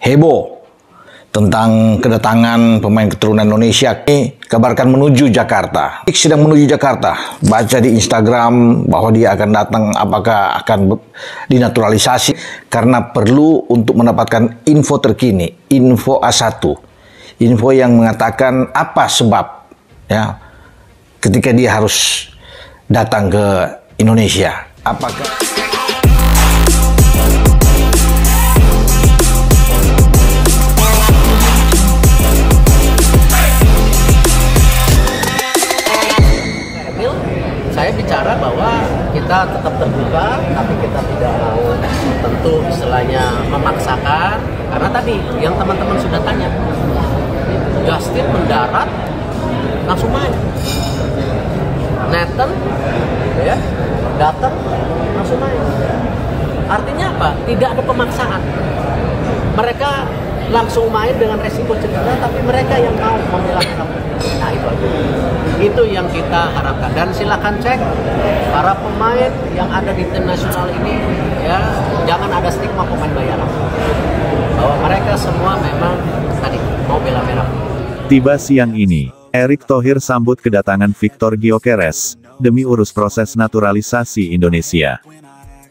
heboh tentang kedatangan pemain keturunan Indonesia. Ini kabarkan menuju Jakarta. Sedang menuju Jakarta. Baca di Instagram bahwa dia akan datang, apakah akan dinaturalisasi, karena perlu untuk mendapatkan info terkini, info A1, info yang mengatakan apa sebab ya ketika dia harus datang ke Indonesia. Apakah saya bicara bahwa kita tetap terbuka, tapi kita tidak mau tentu istilahnya memaksakan, karena tadi yang teman-teman sudah tanya, Justin mendarat langsung main, Nathan ya datang langsung main. Artinya apa? Tidak ada pemaksaan. Mereka langsung main dengan resiko cedera, tapi mereka yang mau memilahkan. Nah itu yang kita harapkan, dan silakan cek para pemain yang ada di tim nasional ini ya, jangan ada stigma pemain bayaran, bahwa mereka semua memang tadi mau bela merah. Tiba siang ini, Erick Thohir sambut kedatangan Victor Gyökeres demi urus proses naturalisasi Indonesia.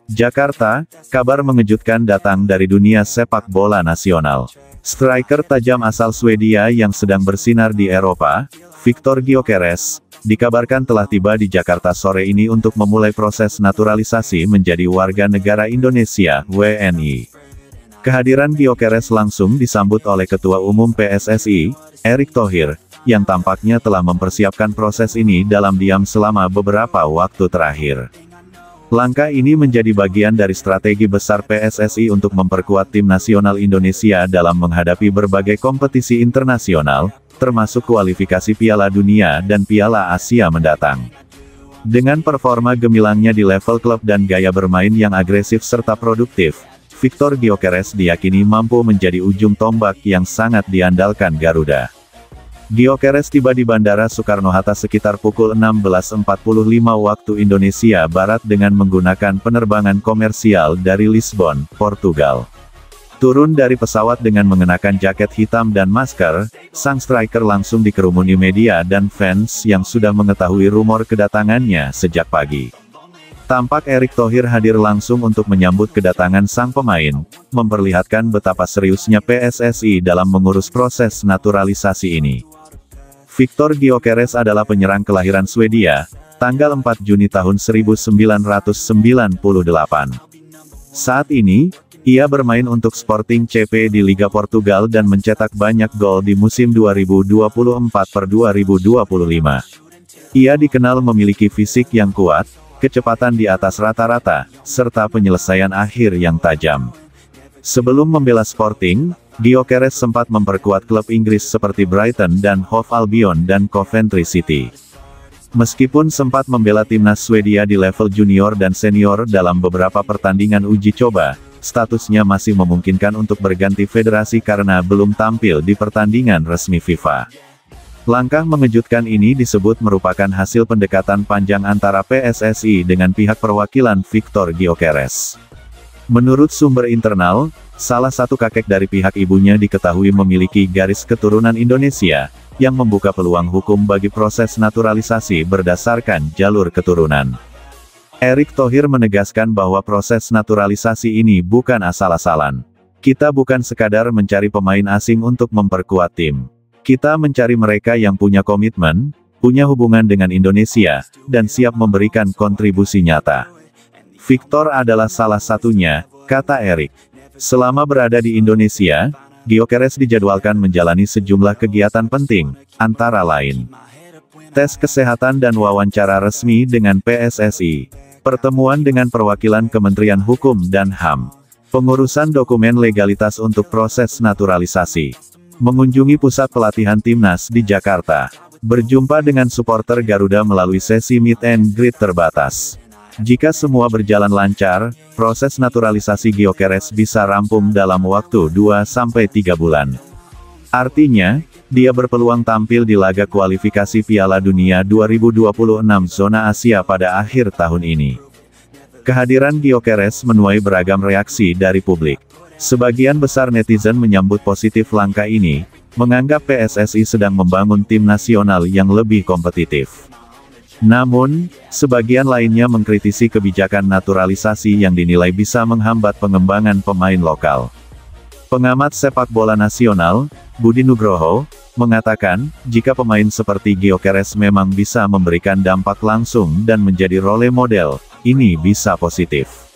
Jakarta, kabar mengejutkan datang dari dunia sepak bola nasional. Striker tajam asal Swedia yang sedang bersinar di Eropa, Victor Gyökeres, dikabarkan telah tiba di Jakarta sore ini untuk memulai proses naturalisasi menjadi warga negara Indonesia, WNI. Kehadiran Gyökeres langsung disambut oleh Ketua Umum PSSI, Erick Thohir, yang tampaknya telah mempersiapkan proses ini dalam diam selama beberapa waktu terakhir. Langkah ini menjadi bagian dari strategi besar PSSI untuk memperkuat tim nasional Indonesia dalam menghadapi berbagai kompetisi internasional, termasuk kualifikasi Piala Dunia dan Piala Asia mendatang. Dengan performa gemilangnya di level klub dan gaya bermain yang agresif serta produktif, Victor Gyökeres diyakini mampu menjadi ujung tombak yang sangat diandalkan Garuda. Gyökeres tiba di Bandara Soekarno-Hatta sekitar pukul 16.45 waktu Indonesia Barat dengan menggunakan penerbangan komersial dari Lisbon, Portugal. Turun dari pesawat dengan mengenakan jaket hitam dan masker, sang striker langsung dikerumuni media dan fans yang sudah mengetahui rumor kedatangannya sejak pagi. Tampak Erick Thohir hadir langsung untuk menyambut kedatangan sang pemain, memperlihatkan betapa seriusnya PSSI dalam mengurus proses naturalisasi ini. Victor Gyökeres adalah penyerang kelahiran Swedia, tanggal 4 Juni tahun 1998. Saat ini, ia bermain untuk Sporting CP di Liga Portugal dan mencetak banyak gol di musim 2024-2025. Ia dikenal memiliki fisik yang kuat, kecepatan di atas rata-rata, serta penyelesaian akhir yang tajam. Sebelum membela Sporting, Gyökeres sempat memperkuat klub Inggris seperti Brighton dan Hove Albion dan Coventry City. Meskipun sempat membela timnas Swedia di level junior dan senior dalam beberapa pertandingan uji coba, statusnya masih memungkinkan untuk berganti federasi karena belum tampil di pertandingan resmi FIFA. Langkah mengejutkan ini disebut merupakan hasil pendekatan panjang antara PSSI dengan pihak perwakilan Victor Gyökeres. Menurut sumber internal, salah satu kakek dari pihak ibunya diketahui memiliki garis keturunan Indonesia, yang membuka peluang hukum bagi proses naturalisasi berdasarkan jalur keturunan. Erick Thohir menegaskan bahwa proses naturalisasi ini bukan asal-asalan. Kita bukan sekadar mencari pemain asing untuk memperkuat tim. Kita mencari mereka yang punya komitmen, punya hubungan dengan Indonesia, dan siap memberikan kontribusi nyata. Victor adalah salah satunya, kata Erick. Selama berada di Indonesia, Gyökeres dijadwalkan menjalani sejumlah kegiatan penting, antara lain tes kesehatan dan wawancara resmi dengan PSSI, pertemuan dengan perwakilan Kementerian Hukum dan HAM, pengurusan dokumen legalitas untuk proses naturalisasi, mengunjungi pusat pelatihan timnas di Jakarta, berjumpa dengan supporter Garuda melalui sesi meet and greet terbatas. Jika semua berjalan lancar, proses naturalisasi Gyökeres bisa rampung dalam waktu 2-3 bulan. Artinya, dia berpeluang tampil di laga kualifikasi Piala Dunia 2026 zona Asia pada akhir tahun ini. Kehadiran Gyökeres menuai beragam reaksi dari publik. Sebagian besar netizen menyambut positif langkah ini, menganggap PSSI sedang membangun tim nasional yang lebih kompetitif. Namun, sebagian lainnya mengkritisi kebijakan naturalisasi yang dinilai bisa menghambat pengembangan pemain lokal. Pengamat sepak bola nasional, Budi Nugroho, mengatakan, jika pemain seperti Gyökeres memang bisa memberikan dampak langsung dan menjadi role model, ini bisa positif.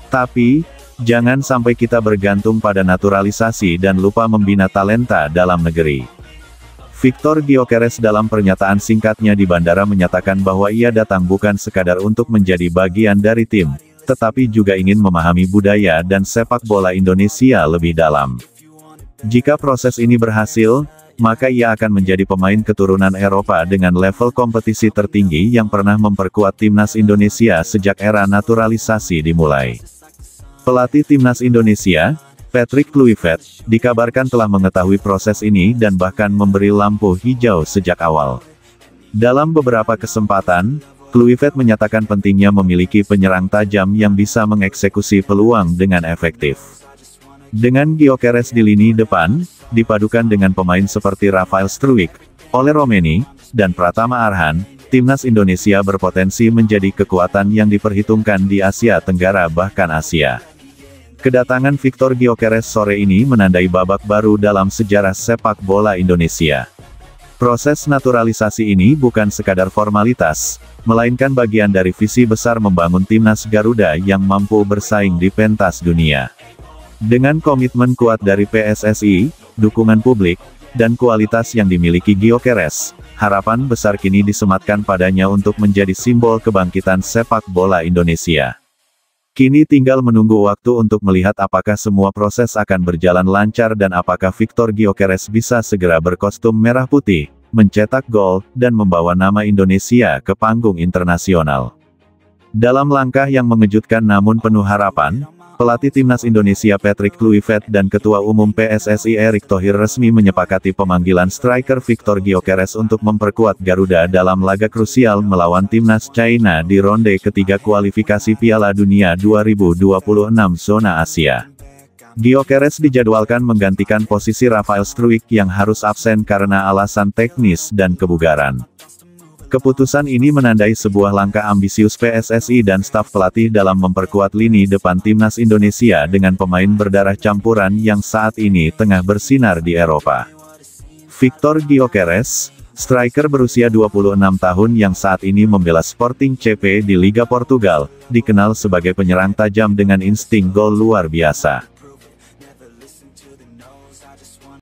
Tapi, jangan sampai kita bergantung pada naturalisasi dan lupa membina talenta dalam negeri. Victor Gyökeres dalam pernyataan singkatnya di bandara menyatakan bahwa ia datang bukan sekadar untuk menjadi bagian dari tim, tetapi juga ingin memahami budaya dan sepak bola Indonesia lebih dalam. Jika proses ini berhasil, maka ia akan menjadi pemain keturunan Eropa dengan level kompetisi tertinggi yang pernah memperkuat timnas Indonesia sejak era naturalisasi dimulai. Pelatih timnas Indonesia, Patrick Kluivert, dikabarkan telah mengetahui proses ini dan bahkan memberi lampu hijau sejak awal. Dalam beberapa kesempatan, Kluivert menyatakan pentingnya memiliki penyerang tajam yang bisa mengeksekusi peluang dengan efektif. Dengan Gyökeres di lini depan, dipadukan dengan pemain seperti Rafael Struijk, Ole Romeni, dan Pratama Arhan, timnas Indonesia berpotensi menjadi kekuatan yang diperhitungkan di Asia Tenggara bahkan Asia. Kedatangan Victor Gyökeres sore ini menandai babak baru dalam sejarah sepak bola Indonesia. Proses naturalisasi ini bukan sekadar formalitas, melainkan bagian dari visi besar membangun timnas Garuda yang mampu bersaing di pentas dunia. Dengan komitmen kuat dari PSSI, dukungan publik, dan kualitas yang dimiliki Gyökeres, harapan besar kini disematkan padanya untuk menjadi simbol kebangkitan sepak bola Indonesia. Kini tinggal menunggu waktu untuk melihat apakah semua proses akan berjalan lancar dan apakah Victor Gyökeres bisa segera berkostum merah putih, mencetak gol, dan membawa nama Indonesia ke panggung internasional. Dalam langkah yang mengejutkan namun penuh harapan, pelatih timnas Indonesia Patrick Kluivert dan Ketua Umum PSSI Erick Thohir resmi menyepakati pemanggilan striker Victor Gyökeres untuk memperkuat Garuda dalam laga krusial melawan timnas China di ronde ketiga kualifikasi Piala Dunia 2026 zona Asia. Gyökeres dijadwalkan menggantikan posisi Rafael Struijk yang harus absen karena alasan teknis dan kebugaran. Keputusan ini menandai sebuah langkah ambisius PSSI dan staf pelatih dalam memperkuat lini depan timnas Indonesia dengan pemain berdarah campuran yang saat ini tengah bersinar di Eropa. Victor Gyökeres, striker berusia 26 tahun yang saat ini membela Sporting CP di Liga Portugal, dikenal sebagai penyerang tajam dengan insting gol luar biasa.